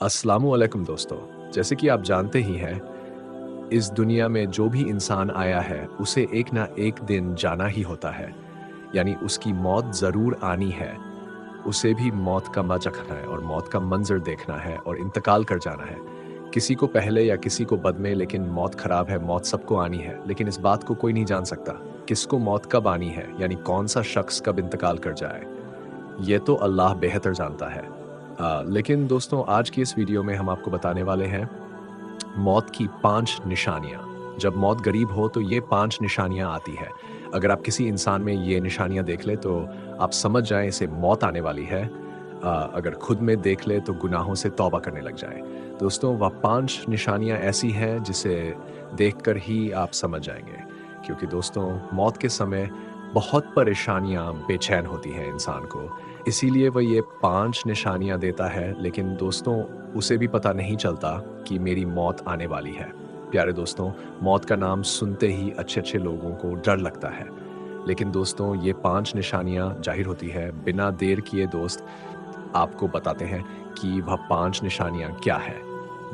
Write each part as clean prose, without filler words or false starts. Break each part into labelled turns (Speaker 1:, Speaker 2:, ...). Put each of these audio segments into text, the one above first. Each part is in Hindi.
Speaker 1: अस्सलामुअलैकुम दोस्तों। जैसे कि आप जानते ही हैं, इस दुनिया में जो भी इंसान आया है, उसे एक ना एक दिन जाना ही होता है। यानी उसकी मौत ज़रूर आनी है। उसे भी मौत का मज़ा चखना है और मौत का मंज़र देखना है और इंतकाल कर जाना है। किसी को पहले या किसी को बाद में, लेकिन मौत ख़राब है, मौत सबको आनी है। लेकिन इस बात को कोई नहीं जान सकता, किसको मौत कब आनी है, यानी कौन-सा शख़्स कब इंतकाल कर जाए। ये तो अल्लाह बेहतर जानता है। लेकिन दोस्तों, आज की इस वीडियो में हम आपको बताने वाले हैं मौत की 5 निशानियाँ। जब मौत करीब हो तो ये 5 निशानियाँ आती है। अगर आप किसी इंसान में ये निशानियाँ देख लें तो आप समझ जाएँ इसे मौत आने वाली है। अगर खुद में देख लें तो गुनाहों से तौबा करने लग जाएँ। दोस्तों, वह 5 निशानियाँ ऐसी हैं जिसे देखकर ही आप समझ जाएँगे। क्योंकि दोस्तों, मौत के समय बहुत परेशानियाँ बेचैन होती हैं इंसान को। इसीलिए वह ये 5 निशानियाँ देता है, लेकिन दोस्तों, उसे भी पता नहीं चलता कि मेरी मौत आने वाली है। प्यारे दोस्तों, मौत का नाम सुनते ही अच्छे-अच्छे लोगों को डर लगता है। लेकिन दोस्तों, ये 5 निशानियाँ ज़ाहिर होती है। बिना देर किए दोस्त, आपको बताते हैं कि वह 5 निशानियाँ क्या हैं।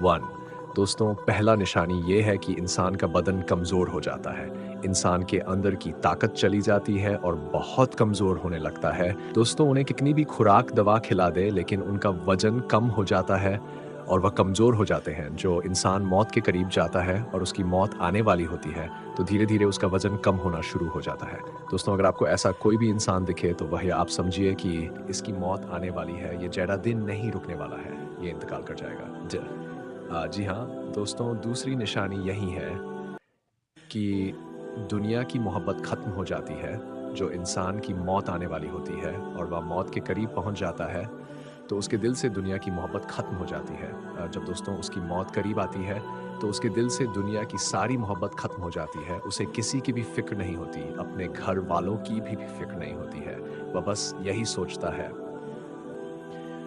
Speaker 1: 1 दोस्तों, पहला निशानी ये है कि इंसान का बदन कमज़ोर हो जाता है। इंसान के अंदर की ताकत चली जाती है और बहुत कमज़ोर होने लगता है। दोस्तों, उन्हें कितनी भी खुराक दवा खिला दे, लेकिन उनका वज़न कम हो जाता है और वह कमज़ोर हो जाते हैं। जो इंसान मौत के करीब जाता है और उसकी मौत आने वाली होती है, तो धीरे-धीरे उसका वज़न कम होना शुरू हो जाता है। दोस्तों, अगर आपको ऐसा कोई भी इंसान दिखे, तो वह आप समझिए कि इसकी मौत आने वाली है। ये ज़्यादा दिन नहीं रुकने वाला है, ये इंतकाल कर जाएगा। जी हाँ, दोस्तों, दूसरी निशानी यही है कि दुनिया की मोहब्बत ख़त्म हो जाती है। जो इंसान की मौत आने वाली होती है और वह मौत के करीब पहुँच जाता है, तो उसके दिल से दुनिया की मोहब्बत ख़त्म हो जाती है। जब दोस्तों उसकी मौत करीब आती है, तो उसके दिल से दुनिया की सारी मोहब्बत ख़त्म हो जाती है। उसे किसी की भी फ़िक्र नहीं होती, अपने घर वालों की भी फ़िक्र नहीं होती है। वह बस यही सोचता है,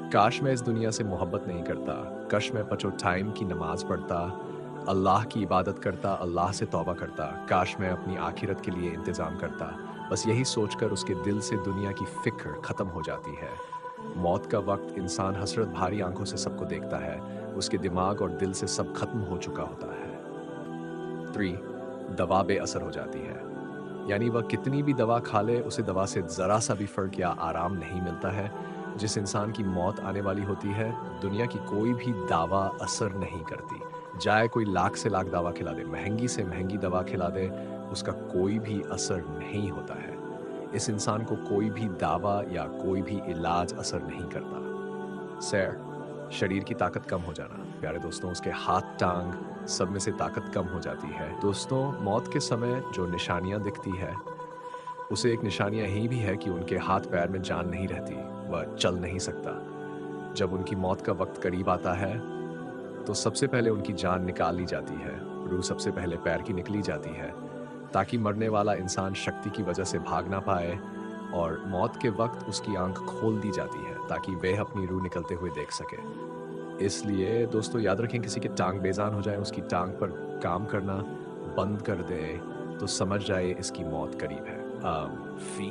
Speaker 1: काश मैं इस दुनिया से मोहब्बत नहीं करता, काश मैं 5 टाइम की नमाज़ पढ़ता, अल्लाह की इबादत करता, अल्लाह से तौबा करता, काश मैं अपनी आखिरत के लिए इंतज़ाम करता। बस यही सोचकर उसके दिल से दुनिया की फ़िक्र ख़त्म हो जाती है। मौत का वक़्त इंसान हसरत भारी आँखों से सबको देखता है, उसके दिमाग और दिल से सब ख़त्म हो चुका होता है। 3 दवा बेअसर हो जाती है। यानी वह कितनी भी दवा खा ले, उसे दवा से ज़रा-सा भी फ़र्क या आराम नहीं मिलता है। जिस इंसान की मौत आने वाली होती है, दुनिया की कोई भी दवा असर नहीं करती। चाहे कोई लाख से लाख दवा खिला दे, महँगी से महँगी दवा खिला दे, उसका कोई भी असर नहीं होता है। इस इंसान को कोई भी दवा या कोई भी इलाज असर नहीं करता। सैर, शरीर की ताकत कम हो जाना। प्यारे दोस्तों, उसके हाथ, टाँग सब में से ताकत कम हो जाती है। दोस्तों, मौत के समय जो निशानियाँ दिखती है, उसे एक निशानियाँ यही भी है कि उनके हाथ-पैर में जान नहीं रहती, वह चल नहीं सकता। जब उनकी मौत का वक़्त करीब आता है, तो सबसे पहले उनकी जान निकाल ली जाती है। रूह सबसे पहले पैर की निकली जाती है, ताकि मरने वाला इंसान शक्ति की वजह से भाग ना पाए, और मौत के वक़्त उसकी आँख खोल दी जाती है, ताकि वह अपनी रूह निकलते हुए देख सके। इसलिए दोस्तों, याद रखें, किसी की टाँग बेजान हो जाए, उसकी टाँग पर काम करना बंद कर दें, तो समझ जाए इसकी मौत करीब है। फ़ी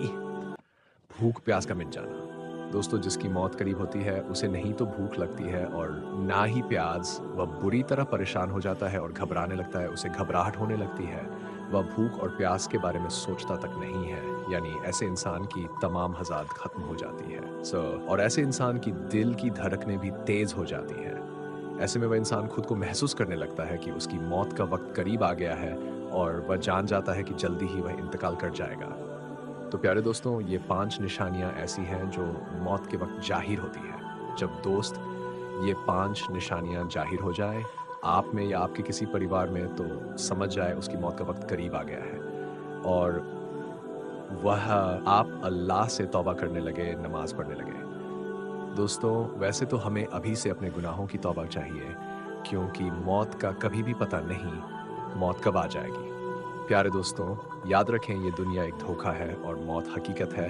Speaker 1: भूख प्यास का मिट जाना। दोस्तों, जिसकी मौत करीब होती है, उसे नहीं तो भूख लगती है और ना ही प्यास। वह बुरी तरह परेशान हो जाता है और घबराने लगता है, उसे घबराहट होने लगती है। वह भूख और प्यास के बारे में सोचता तक नहीं है। यानी ऐसे इंसान की तमाम हज़ात ख़त्म हो जाती है। और ऐसे इंसान की दिल की धड़कनें भी तेज़ हो जाती हैं। ऐसे में वह इंसान खुद को महसूस करने लगता है कि उसकी मौत का वक़्त करीब आ गया है और वह जान जाता है कि जल्दी ही वह इंतकाल कर जाएगा। तो प्यारे दोस्तों, ये 5 निशानियाँ ऐसी हैं जो मौत के वक़्त ज़ाहिर होती हैं। जब दोस्त ये 5 निशानियाँ ज़ाहिर हो जाएँ, आप में या आपके किसी परिवार में, तो समझ जाए उसकी मौत का वक़्त करीब आ गया है और वह आप अल्लाह से तौबा करने लगे, नमाज़ पढ़ने लगे। दोस्तों, वैसे तो हमें अभी से अपने गुनाहों की तौबा चाहिए, क्योंकि मौत का कभी भी पता नहीं, मौत कब आ जाएगी। प्यारे दोस्तों, याद रखें, ये दुनिया एक धोखा है और मौत हकीकत है।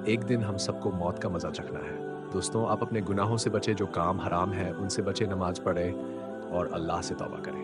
Speaker 1: एक दिन हम सबको मौत का मज़ा चखना है। दोस्तों, आप अपने गुनाहों से बचें, जो काम हराम है, उनसे बचें, नमाज़ पढ़ें और अल्लाह से तौबा करें।